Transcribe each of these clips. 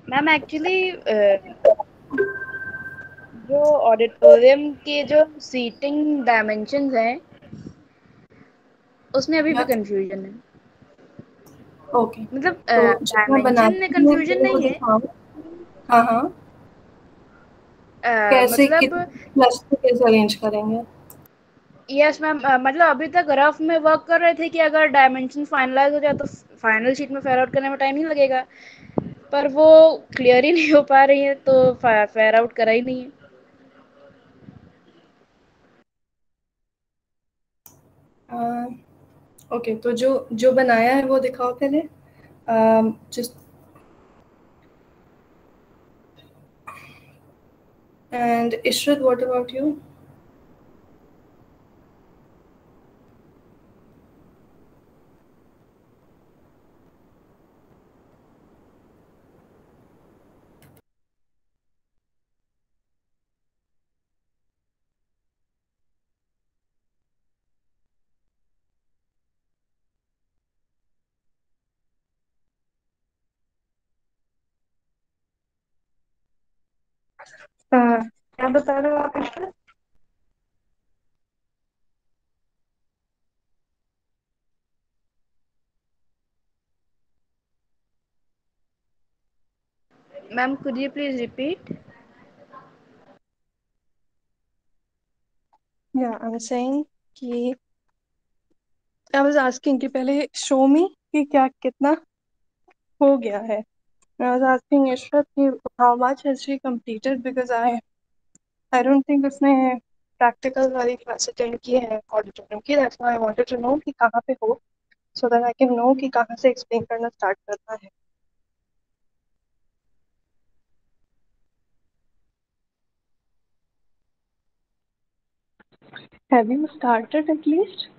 Ma'am actually जो auditorium के जो सीटिंग डायमेंशंस हैं उसमें अभी भी या कंफ्यूजन है। ओके, मतलब तो जब मैं डायमेंशन में बनाती हूँ कंफ्यूजन तो वो नहीं है। दिखाओ। हाँ हाँ, कैसे मतलब कितने क्लस्टर कैसे अरेंज करेंगे? यस मैम, मतलब अभी तक रफ में वर्क कर रहे थे कि अगर डायमेंशन फाइनलाइज हो जाए तो फाइनल शीट में फेयर आउट करने में टाइम नहीं लगेगा, पर वो क्लियर ही नहीं हो पा रही है तो फेयर आउट करा ही नहीं है। ओके, तो जो जो बनाया है वो दिखाओ पहले। जिस and Ishrat, what about you? क्या बता रहे हो आप Ishrat? Ma'am could you please repeat? या आई एम सेइंग कि आई वाज आस्किंग कि पहले शो मी कि क्या कितना हो गया है। आई वाज आस्किंग इशरत कि how much has she completed, because I don't think उसने प्रैक्टिकल वाली क्लास अटेंड की है ऑडिटोरियम की। That's why I wanted to know कि कहाँ पे हो, so that I can know कि कहाँ से एक्सप्लेन करना स्टार्ट करना है। Have you started at least?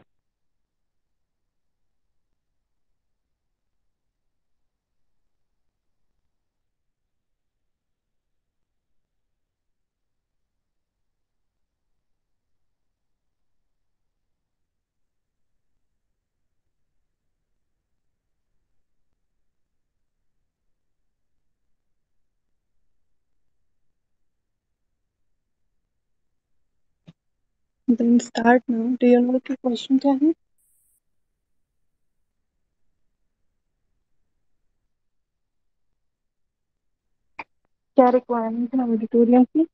Then start now. Do you know कि क्वेश्चन क्या है? क्या रिक्वायरमेंट है ऑडिटोरियम की?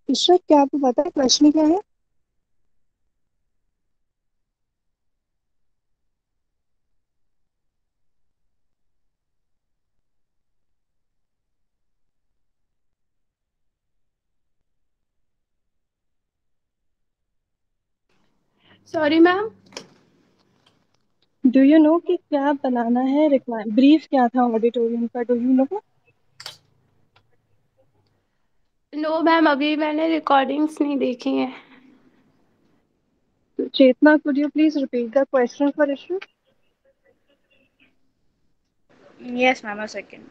इशरत, क्या आपको पता है क्वेश्चन क्या है? Sorry ma'am. Do you know कि क्या बनाना है? रिक्वायर ब्रीफ क्या था ऑडिटोरियम का? Do you know? No ma'am, अभी मैंने रिकॉर्डिंग्स नहीं देखी हैं। Chetna, could you please repeat the question for Ishu? Yes ma'am, a second.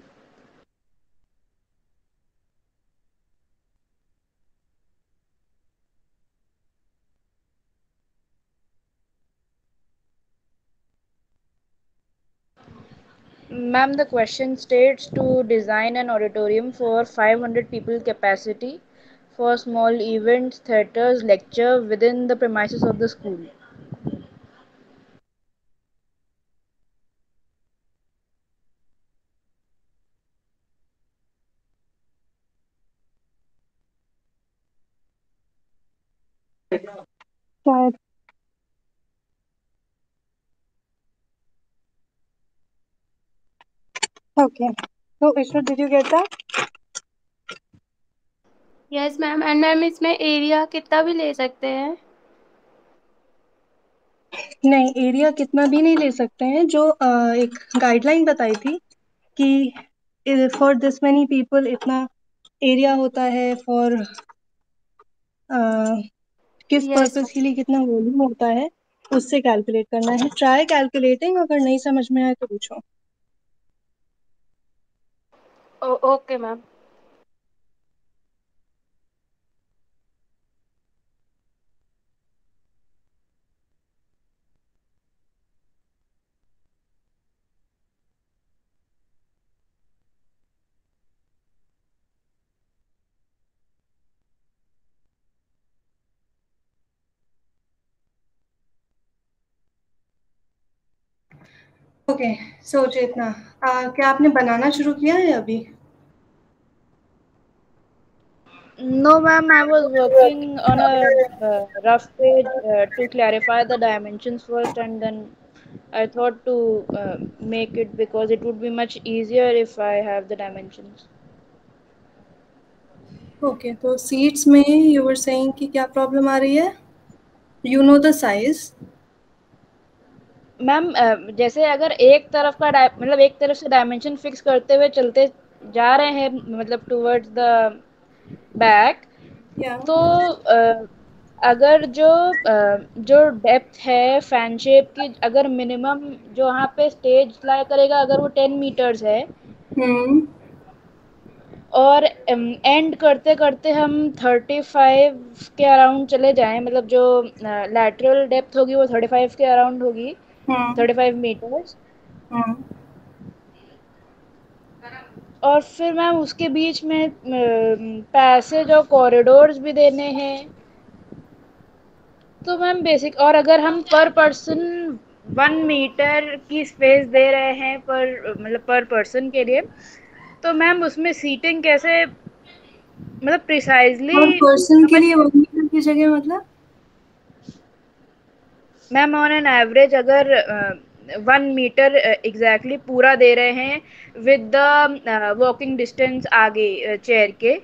Ma'am, the question states to design an auditorium for 500 people capacity for small events, theaters, lecture within the premises of the school. शायद। Okay, तो Ishrat, did you get that? Yes ma'am. And ma'am इसमें area कितना भी ले सकते हैं? नहीं, area कितना भी नहीं ले सकते हैं। जो एक गाइडलाइन बताई थी कि फॉर दिस मेनी पीपल इतना एरिया होता है, फॉर किस यस पर्पस के मैम। लिए कितना वॉल्यूम होता है, उससे कैलकुलेट करना है। ट्राई कैलकुलेटिंग, अगर नहीं समझ में आए तो पूछो। Okay ma'am. ओके, सो चेतना, क्या आपने बनाना शुरू किया है अभी? No, ma'am, I was working on a rough page to clarify the dimensions first, and then I thought to make it because it would be much easier if I have the dimensions. Okay, तो seats में you were saying कि क्या problem आ रही है? You know the size? Ma'am जैसे अगर एक तरफ का मतलब एक तरफ से डायमेंशन फिक्स करते हुए चलते जा रहे हैं, मतलब टुवर्ड्स द बैक, या तो अगर जो डेप्थ है फैन शेप की, अगर मिनिमम जो वहाँ पे स्टेज लाई करेगा अगर वो 10 मीटर्स है, हम्म और एंड करते करते हम 35 के अराउंड चले जाएं, मतलब जो लैटरल डेप्थ होगी वो 35 के अराउंड होगी, हम्म 35 मीटर्स। हम्म और फिर मैम उसके बीच में पैसेज और कॉरिडोर्स भी देने हैं। तो मैम बेसिक, और अगर हम पर पर्सन 1 मीटर की स्पेस दे रहे हैं पर मतलब पर पर्सन के लिए, तो मैम उसमें सीटिंग कैसे, मतलब और प्रिसाइजली पर्सन के समझ। लिए 1 मीटर की जगह मतलब? मैम ऑन एन एवरेज अगर 1 मीटर एग्जैक्टली पूरा दे रहे हैं विद द वॉकिंग डिस्टेंस आगे चेयर के,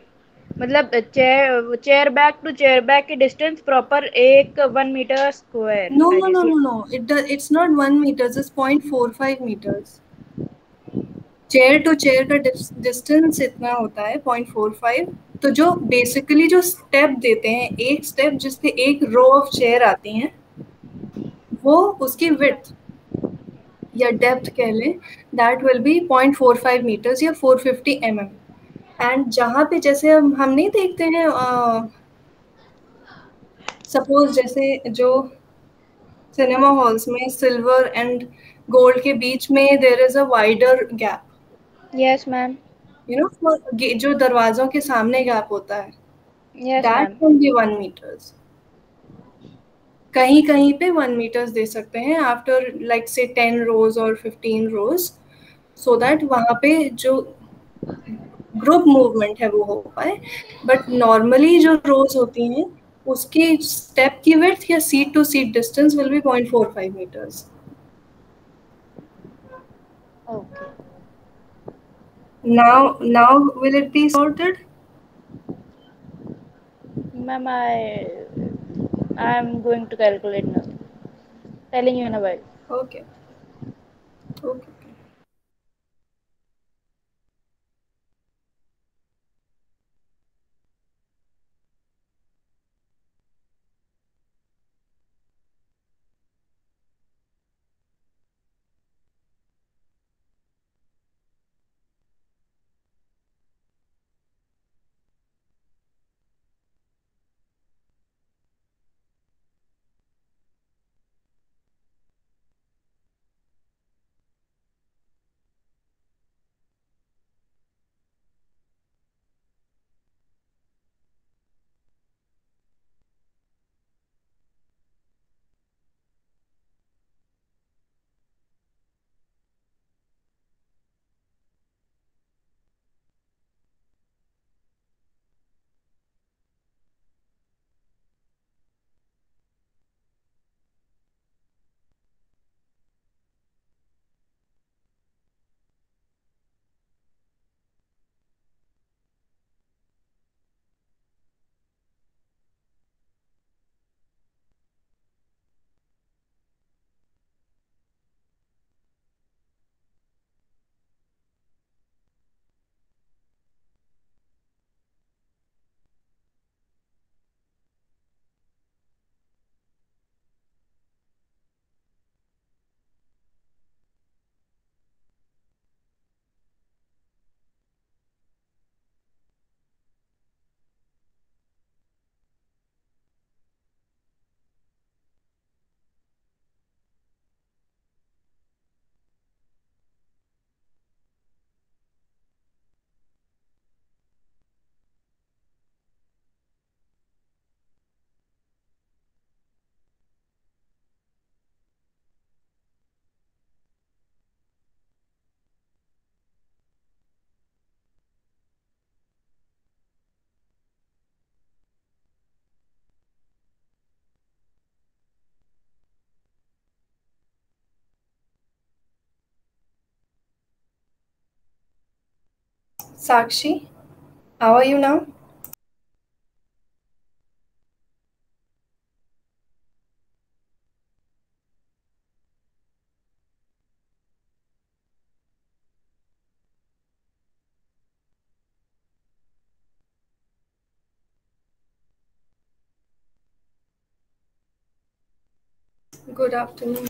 मतलब chair back to chair back की डिस्टेंस प्रॉपर एक 1 metre square no I know no guess. No no, it's not 1 metre, it's 0.45 metres. Chair to chair का डिस्टेंस इतना होता है, 0.45। तो जो बेसिकली जो स्टेप देते हैं, एक स्टेप जिससे एक रो ऑफ चेयर आती हैं, वो उसकी विड्थ या डेप्थ कह लें, दैट विल बी 0.45 मीटर्स या 450 mm। एंड जहाँ पे जैसे हम नहीं देखते हैं, सपोज जैसे जो सिनेमा हॉल्स में सिल्वर एंड गोल्ड के बीच में there is a wider gap, yes ma'am. You know, जो दरवाजों के सामने गैप होता है, yes that ma'am. Can be 1 metres. कहीं कहीं पे 1 मीटर्स दे सकते हैं आफ्टर लाइक से 10 रोज और 15 रोज, सो दैट वहाँ पे जो ग्रुप मूवमेंट है वो हो पाए। बट नॉर्मली जो रोज होती हैं, उसकी स्टेप की विड्थ या seat to seat distance will be 0.45 metres. Okay Now will it be sorted? Ma'am, I am going to calculate now, telling you in a while. Okay. Okay. Sakshi, how are you now? Good afternoon.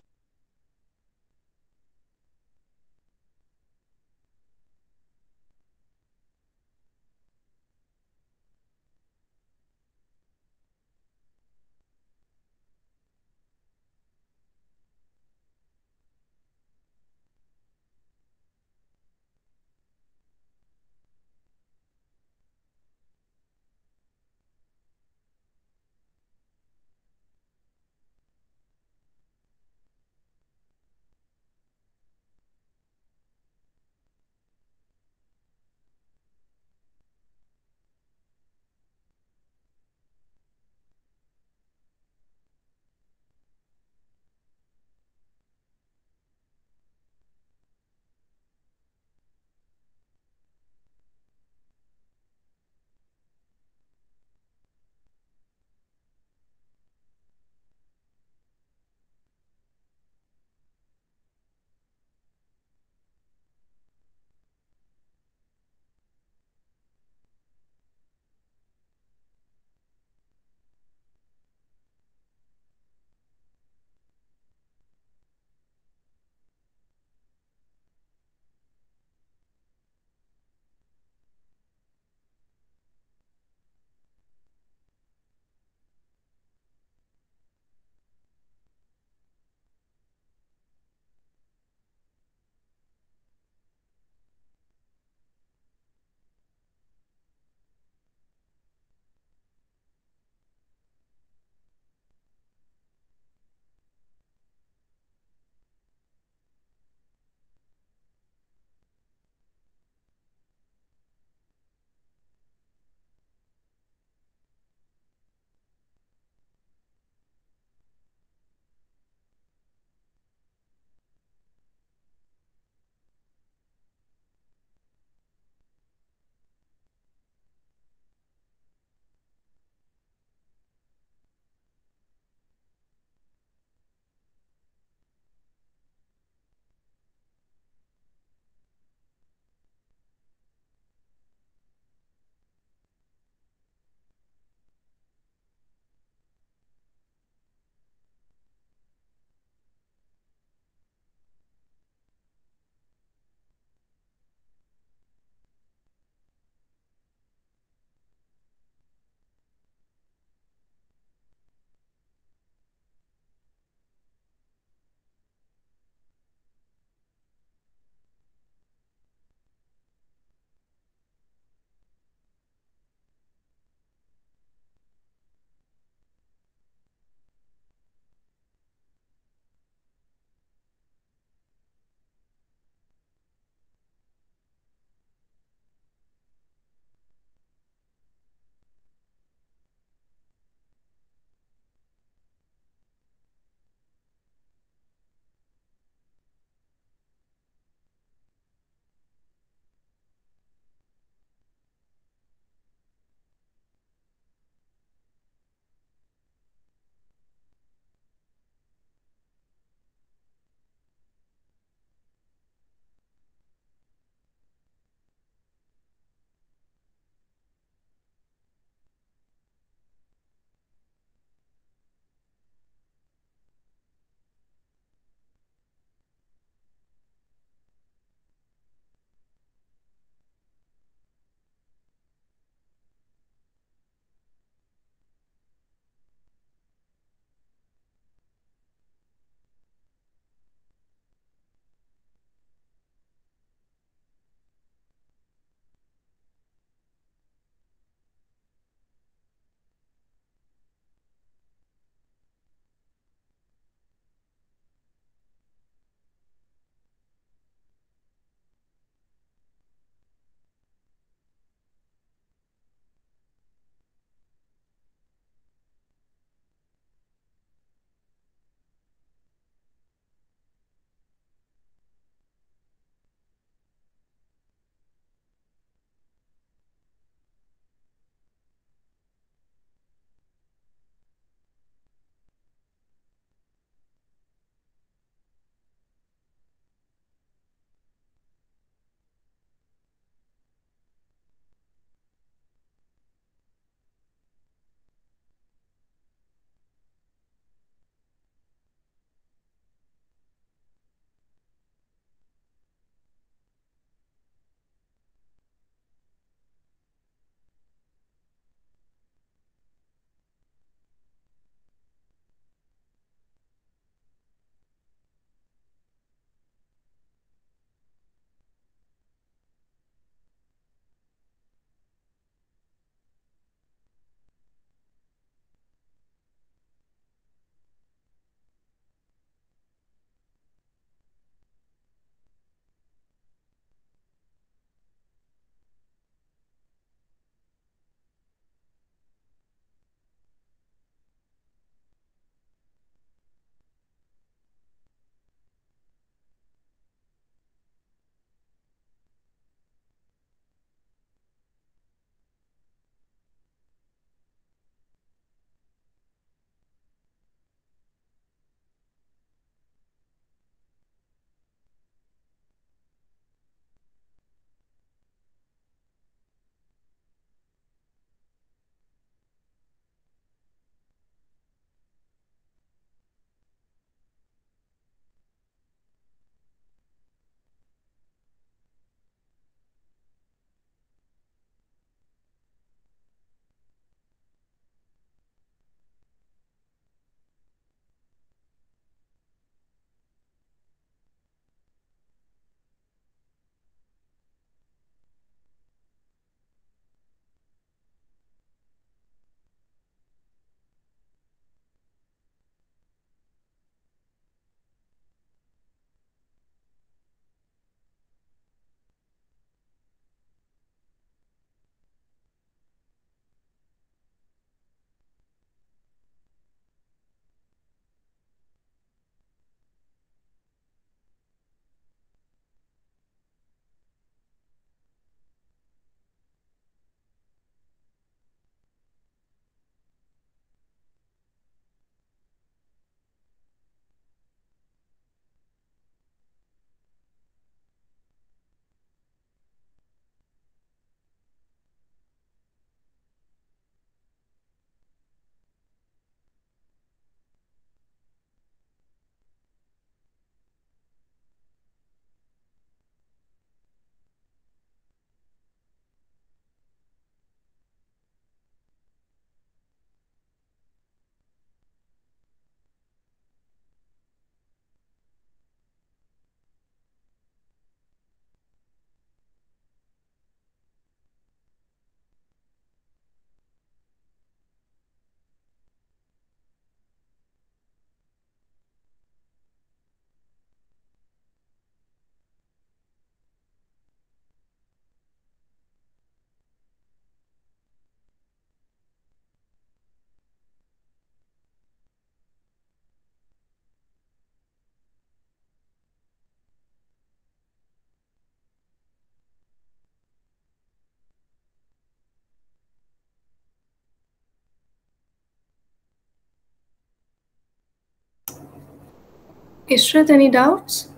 Ishrat, any doubts?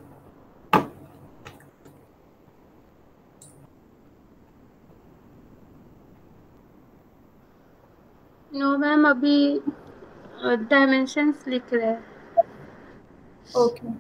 No ma'am, अभी dimensions लिख रहे हैं। Okay.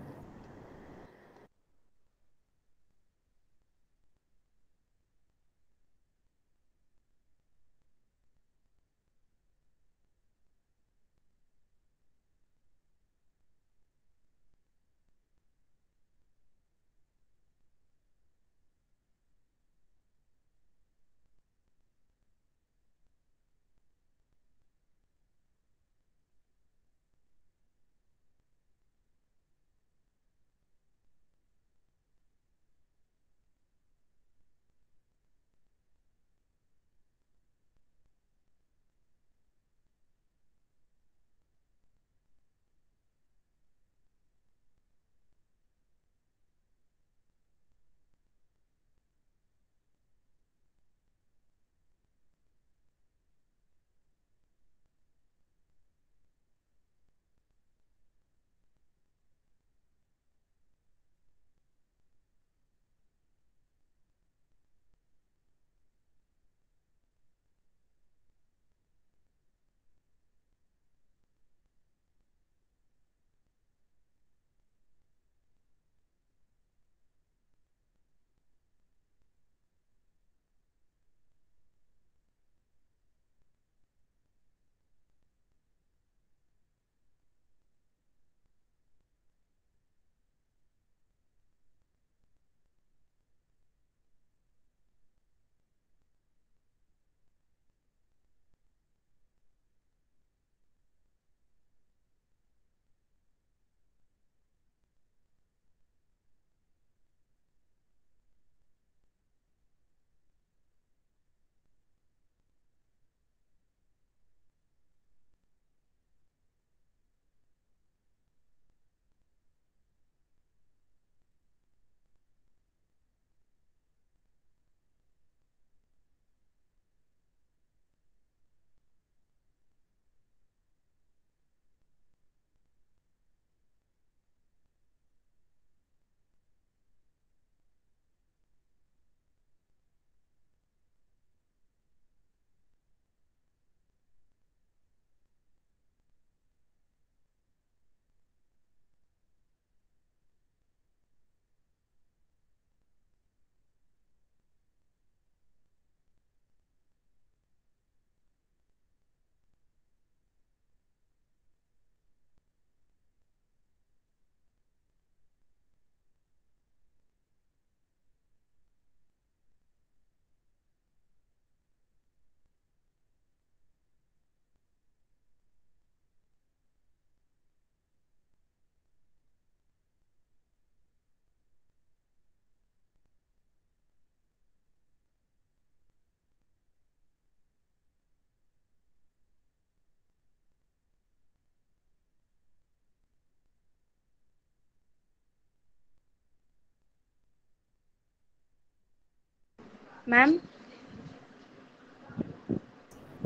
Ma'am,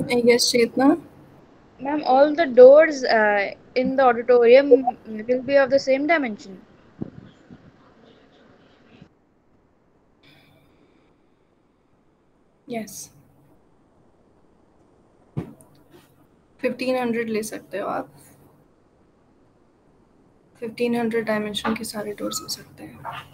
Yes, Chetna. ma'am, all the doors in the auditorium will be of the same dimension. Yes. 1500 ले सकते हो आप. 1500 dimension के सारे डोर्स हो सकते हैं.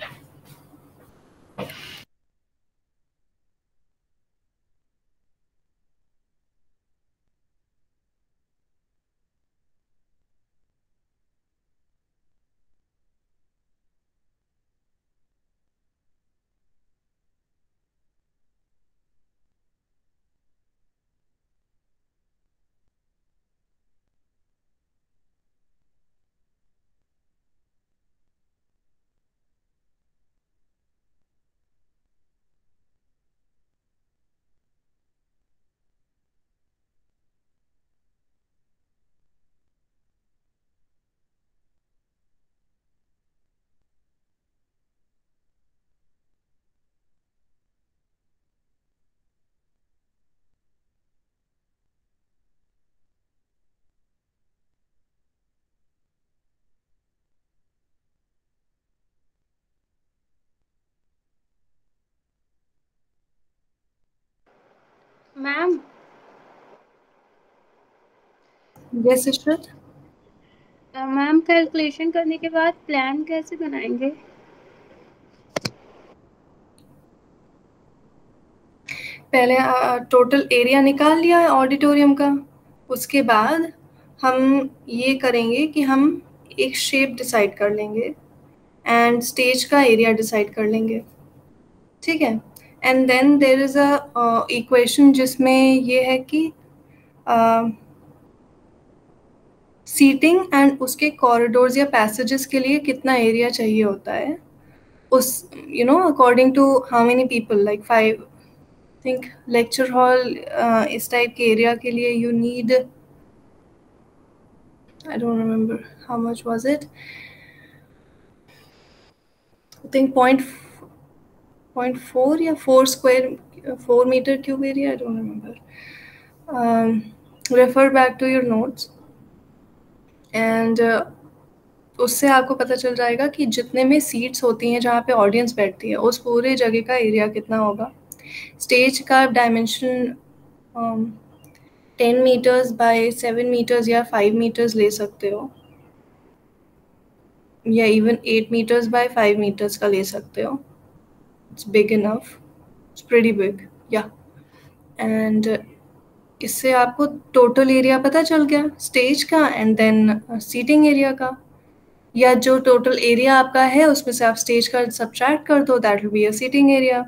Ma'am yes Ishrat. Ma'am calculation करने के बाद प्लान कैसे बनाएंगे? पहले टोटल एरिया निकाल लिया है ऑडिटोरियम का, उसके बाद हम ये करेंगे कि हम एक शेप डिसाइड कर लेंगे एंड स्टेज का एरिया डिसाइड कर लेंगे, ठीक है। And then there is a equation जिसमें ये है कि सीटिंग एंड उसके कॉरिडोर्स या पैसेजेस के लिए कितना एरिया चाहिए होता है, उस according to how many people, like 5 think lecture hall इस टाइप के एरिया के लिए you need, I don't remember how much was it, I think point four या 4 meter cube area, I don't remember, refer back to your notes and उससे आपको पता चल जाएगा कि जितने में सीट्स होती हैं जहाँ पे ऑडियंस बैठती है उस पूरे जगह का एरिया कितना होगा। स्टेज का डायमेंशन 10 मीटर्स बाय 7 मीटर्स या 5 मीटर्स ले सकते हो, या इवन 8 मीटर्स बाय 5 मीटर्स का ले सकते हो। It's big enough, it's pretty big या। एंड इससे आपको टोटल एरिया पता चल गया स्टेज का एंड देन सीटिंग एरिया का, या जो टोटल एरिया आपका है उसमें से आप स्टेज का सब्ट्रैक्ट कर दो, that will be a seating area.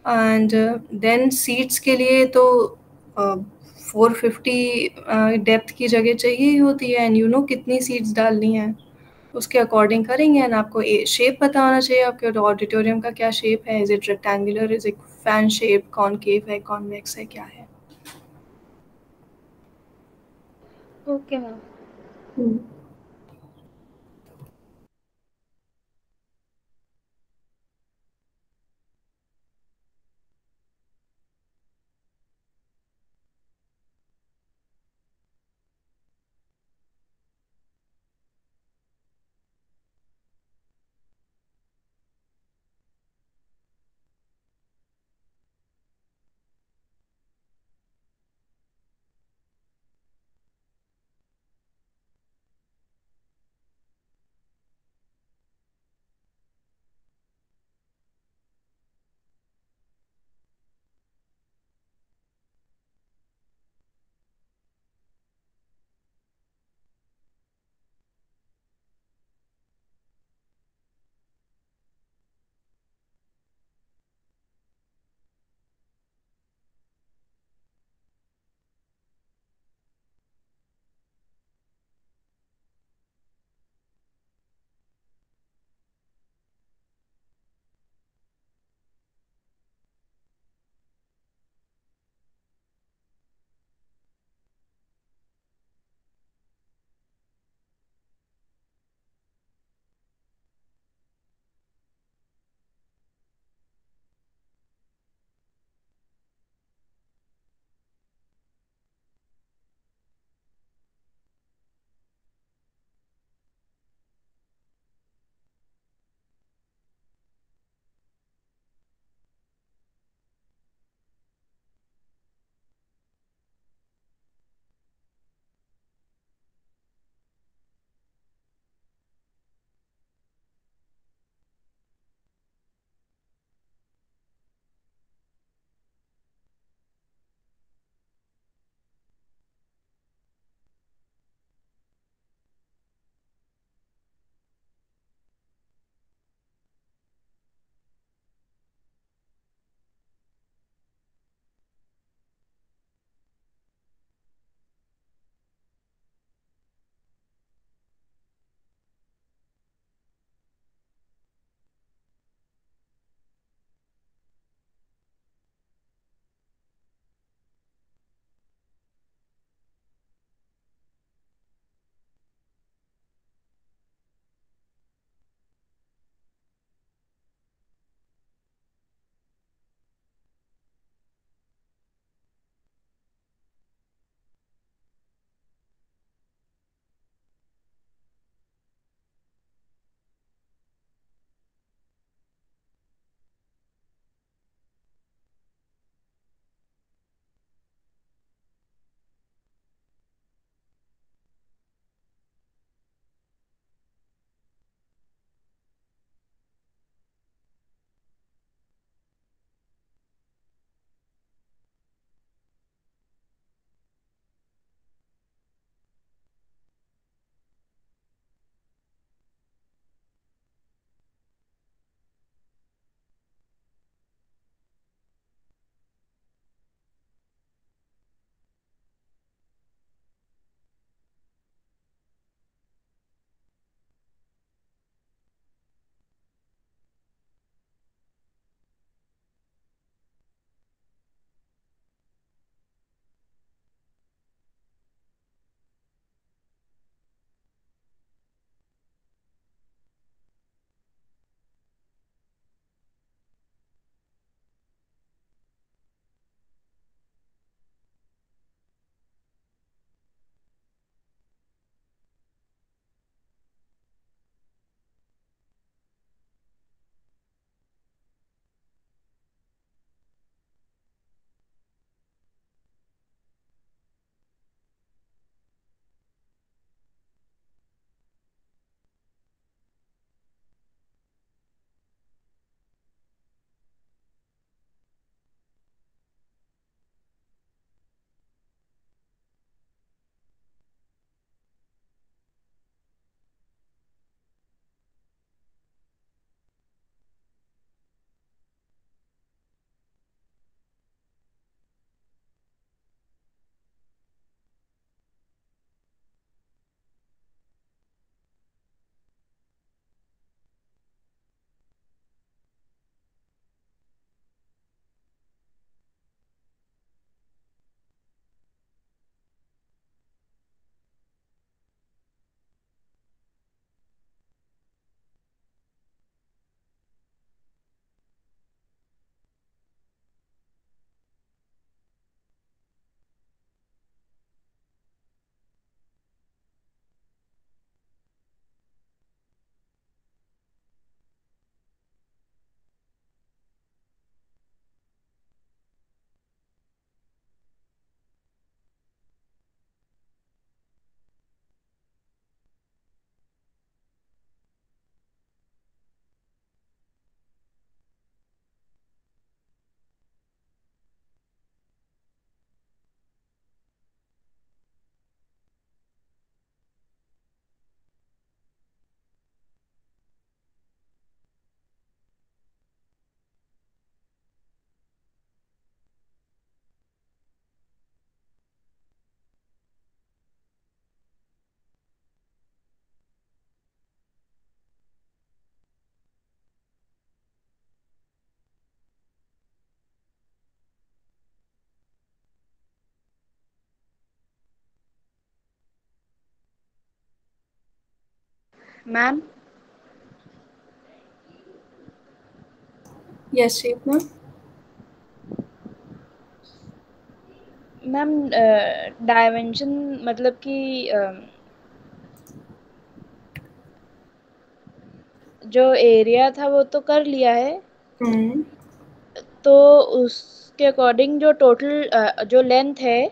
And then seats के लिए तो 450 डेप्थ की जगह चाहिए ही होती है, एंड यू नो कितनी सीट्स डालनी है उसके अकॉर्डिंग करेंगे। एंड आपको शेप पता होना चाहिए आपके ऑडिटोरियम का क्या शेप है, is it rectangular, is it fan shape, concave है, कॉन्वेक्स है, क्या है। Okay ma'am. Ma'am yes Shekhna. Ma'am dimension मतलब कि जो एरिया था वो तो कर लिया है, हम्म। तो उसके अकॉर्डिंग जो टोटल जो लेंथ है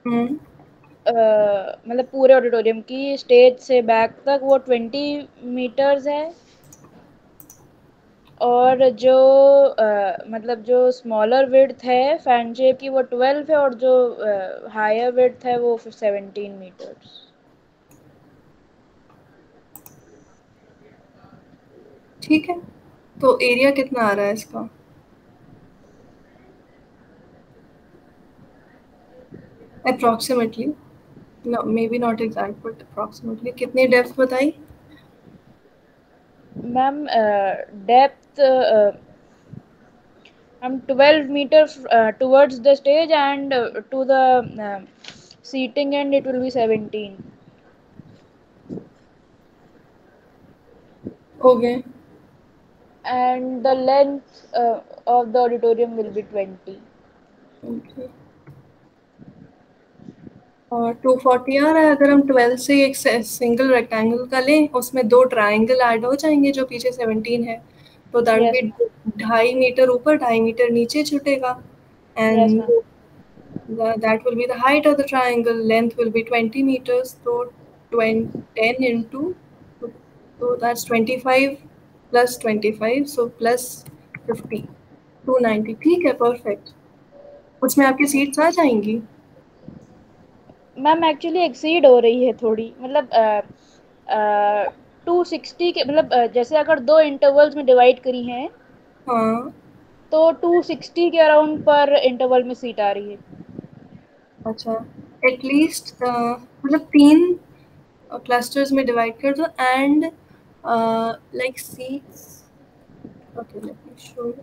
हम्म। मतलब पूरे ऑडिटोरियम की स्टेज से बैक तक वो 20 मीटर्स है, और जो मतलब जो स्मॉलर विड्थ है फैन शेप की वो 12 है, और जो हायर विड्थ है वो 17 मीटर्स। ठीक है, तो एरिया कितना आ रहा है इसका? Approximately, may be not exact but approximately कितनी डेप्थ बताई? मैम डेप्थ हम 12 meter towards the stage and to the seating end it will be 17, हो गए। and the length of the auditorium will be 20. Okay, और 240 आ रहा है। अगर हम 12 से एक सिंगल रेक्टेंगल का लें, उसमें दो ट्राइंगल ऐड हो जाएंगे जो पीछे 17 है, तो that Yes B ma'am. 2.5 metre ऊपर 2.5 मीटर नीचे छूटेगा। Yes and ma'am. that will be the height of the triangle. Length will be 20 meters, so 20, 10 into, so that's 25 plus 25, so plus 50, 290। ठीक है, परफेक्ट। उसमें आपकी सीट्स आ जाएंगी। मैम एक्चुअली एक्सीड हो रही है थोड़ी, मतलब 260 के मतलब जैसे अगर दो इंटरवल्स में डिवाइड करी हैं हाँ, तो 260 के अराउंड पर इंटरवल में सीट आ रही है। अच्छा, एटलीस्ट मतलब 3 क्लस्टर्स में डिवाइड कर दो, and like seats. Okay, let me show you,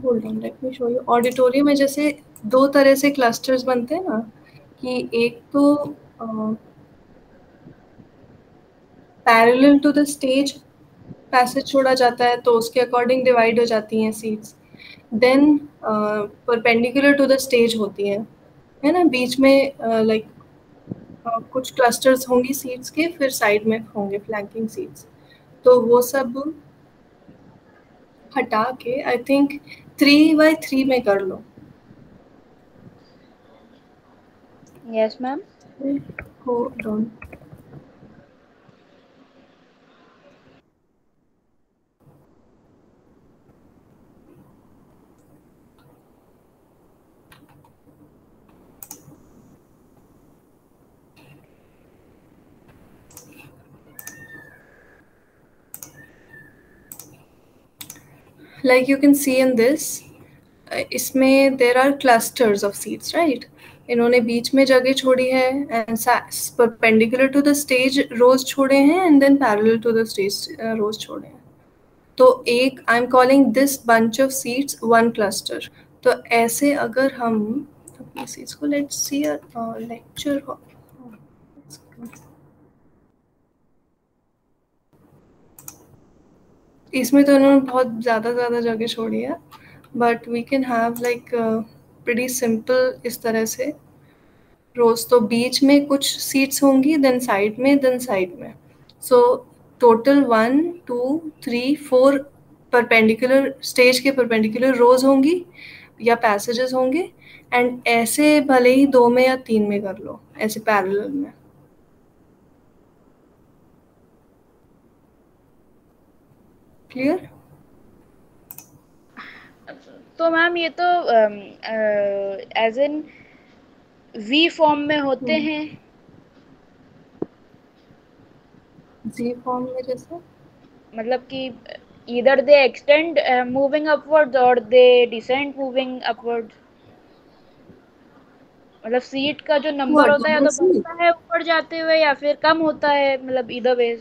hold on, let me show you. Auditorium में जैसे दो तरह से क्लस्टर्स बनते हैं ना, कि एक तो parallel to the stage passage छोड़ा जाता है, तो उसके अकॉर्डिंग डिवाइड हो जाती हैं seats. Then perpendicular to the stage होती हैं, है ना, बीच में लाइक कुछ क्लस्टर्स होंगी सीट्स के, फिर साइड में होंगे फ्लैंकिंग सीट्स। तो वो सब हटा के आई थिंक 3 by 3 में कर लो। Yes ma'am. Hold on, like you can see in this, इसमें there are clusters of seats, right. इन्होंने बीच में जगह छोड़ी है, and perpendicular to the stage rows छोड़े हैं, and then parallel to the stage rows छोड़े हैं। तो एक, I am calling this bunch of seats one cluster. तो ऐसे अगर हम अपनी सीट्स को, लेट्स सी अ लेक्चर, इसमें तो उन्होंने बहुत ज़्यादा जगह छोड़ी है, but we can have like pretty simple इस तरह से रोज। तो बीच में कुछ सीट्स होंगी, देन साइड में, सो टोटल 1 2 3 4 परपेंडिकुलर, स्टेज के परपेंडिकुलर रोज होंगी या पैसेजेस होंगे, एंड ऐसे भले ही 2 में या 3 में कर लो, ऐसे पैरेलल में। क्लियर? तो मैम ये तो एज इन वी फॉर्म में होते हैं। जी फॉर्म में जैसे? मतलब कि either they extend moving upwards or they descend moving upwards। मतलब सीट का जो नंबर व्हाट, होता है या नंबर तो सीट? बढ़ता है ऊपर जाते हुए या फिर कम होता है, मतलब either ways।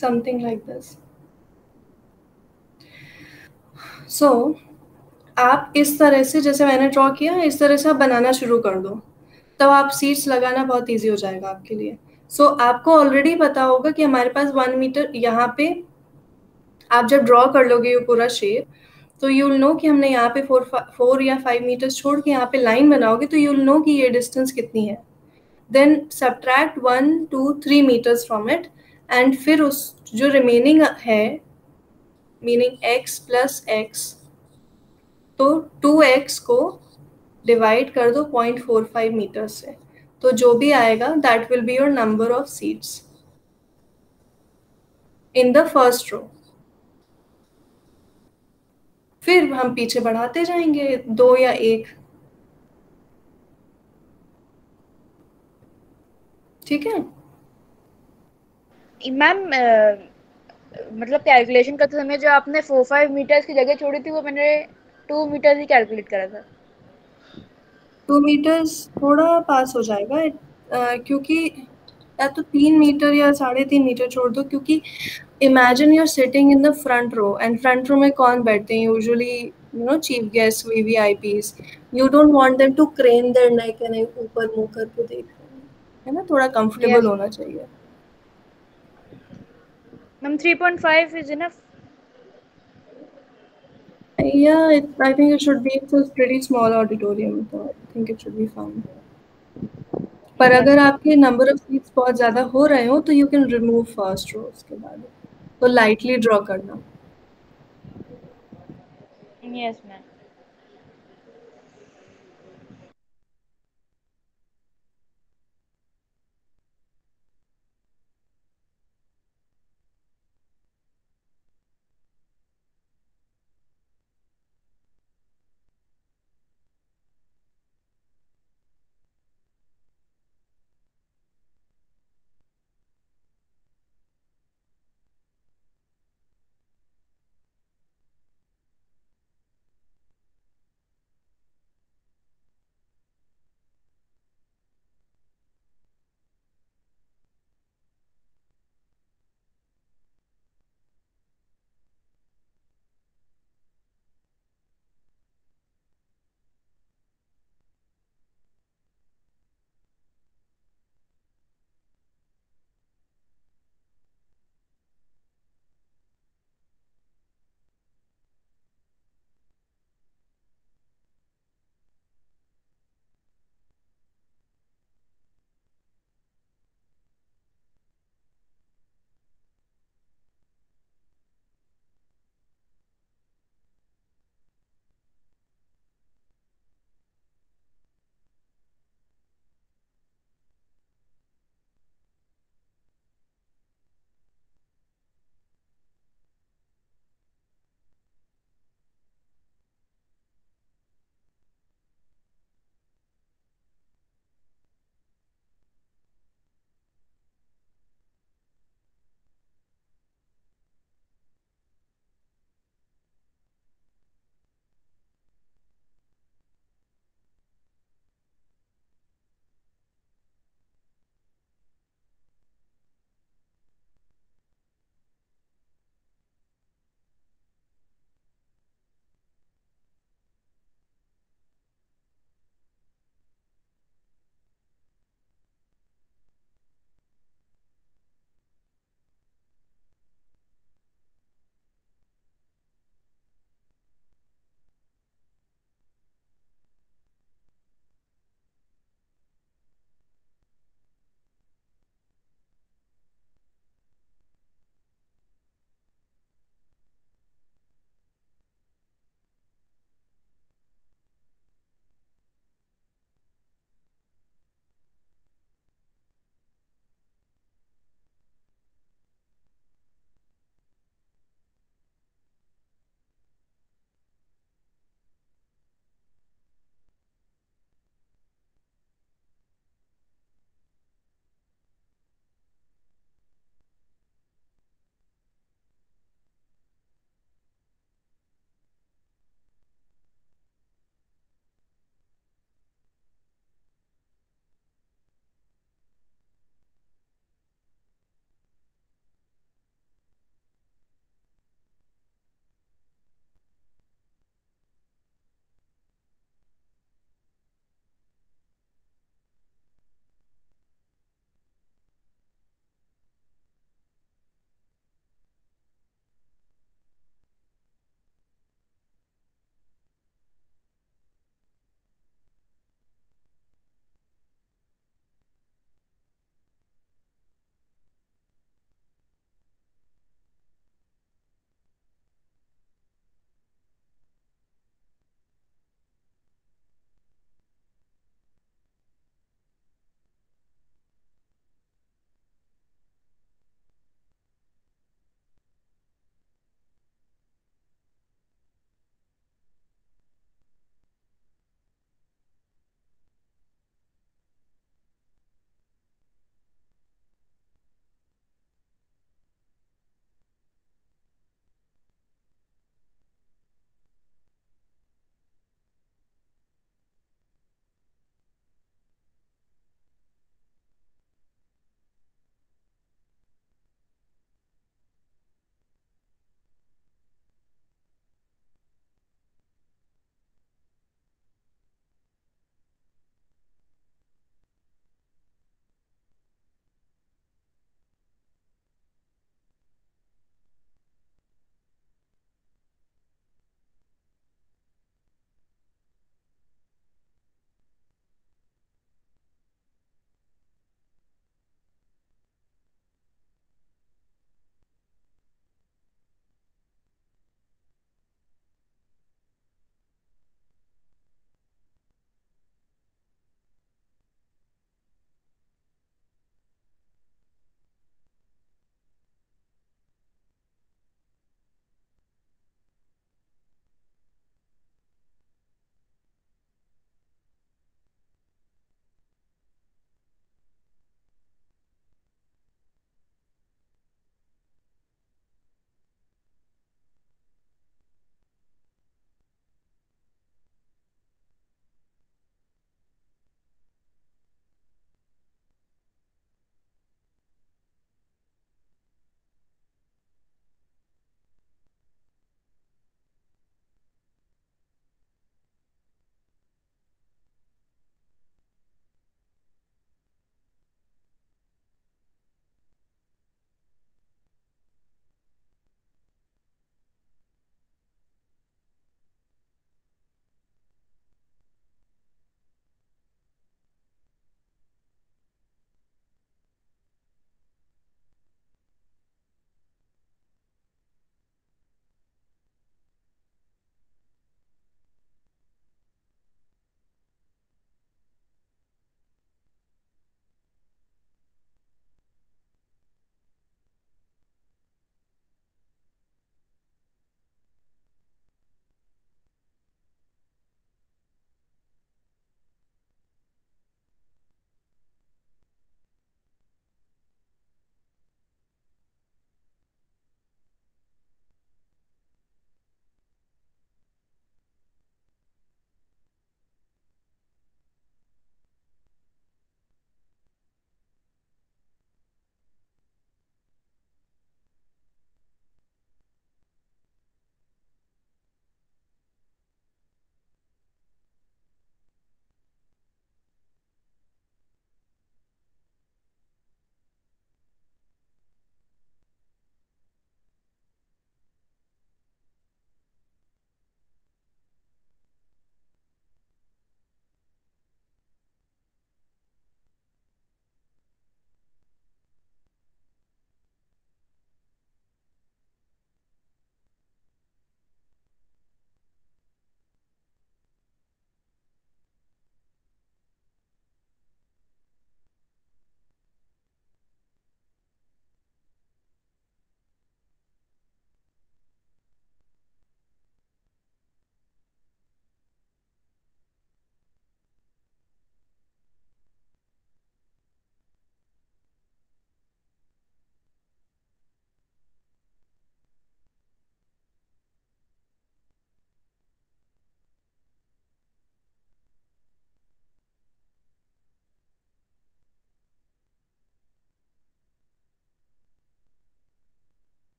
Something like this. So आप इस तरह से, जैसे मैंने ड्रॉ किया, इस तरह से आप बनाना शुरू कर दो, तब आप सीट्स लगाना बहुत ईजी हो जाएगा आपके लिए. सो आपको ऑलरेडी पता होगा कि हमारे पास 1 मीटर यहाँ पे, आप जब ड्रॉ कर लोगे ये पूरा शेप, तो यू विल नो कि हमने यहाँ पे 4 या 5 मीटर्स छोड़ के यहाँ पे लाइन बनाओगे, तो यू विल नो कि ये डिस्टेंस कितनी है. Then subtract 1 2 3 meters from it, and फिर उस जो रिमेनिंग है, मीनिंग x प्लस एक्स, तो 2x को डिवाइड कर दो 0.45 मीटर से, तो जो भी आएगा that will be your number of seats in the first row. फिर हम पीछे बढ़ाते जाएंगे 2 या 1. ठीक है. मैम मतलब कैलकुलेशन करते समय जो आपने 4-5 मीटर्स की जगह छोड़ी थी वो मैंने 2 मीटर्स ही कैलकुलेट करा था. 2 मीटर्स थोड़ा पास हो जाएगा, क्योंकि या तो 3 मीटर या 3.5 मीटर छोड़ दो, क्योंकि imagine you are sitting in the front row, and front row में कौन बैठते हैं usually, you know, chief guest, VVIPs. You don't want them to crane their neck and ऊपर मुंह करके देख रहे हैं, है ना, थोड़ा कंफर्टेबल यस होना चाहिए. Ma'am 3.5 is enough. Yeah, I think it should be. It's a pretty small auditorium, so I think it should be fine. पर यस अगर आपके नंबर ऑफ सीट्स बहुत ज़्यादा हो रहे हो तो you can remove first row उसके बाद, तो लाइटली ड्रॉ करना. Yes ma'am.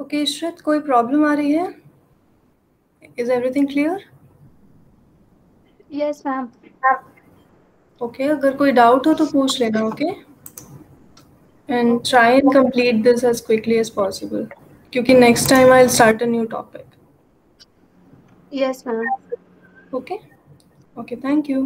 ओके इशरत, कोई प्रॉब्लम आ रही है? Is everything clear? Yes ma'am. Okay, अगर कोई डाउट हो तो पूछ लेना, okay? And try and complete this as quickly as possible, क्योंकि next time I will start a new topic. Yes ma'am. Okay? Okay, thank you.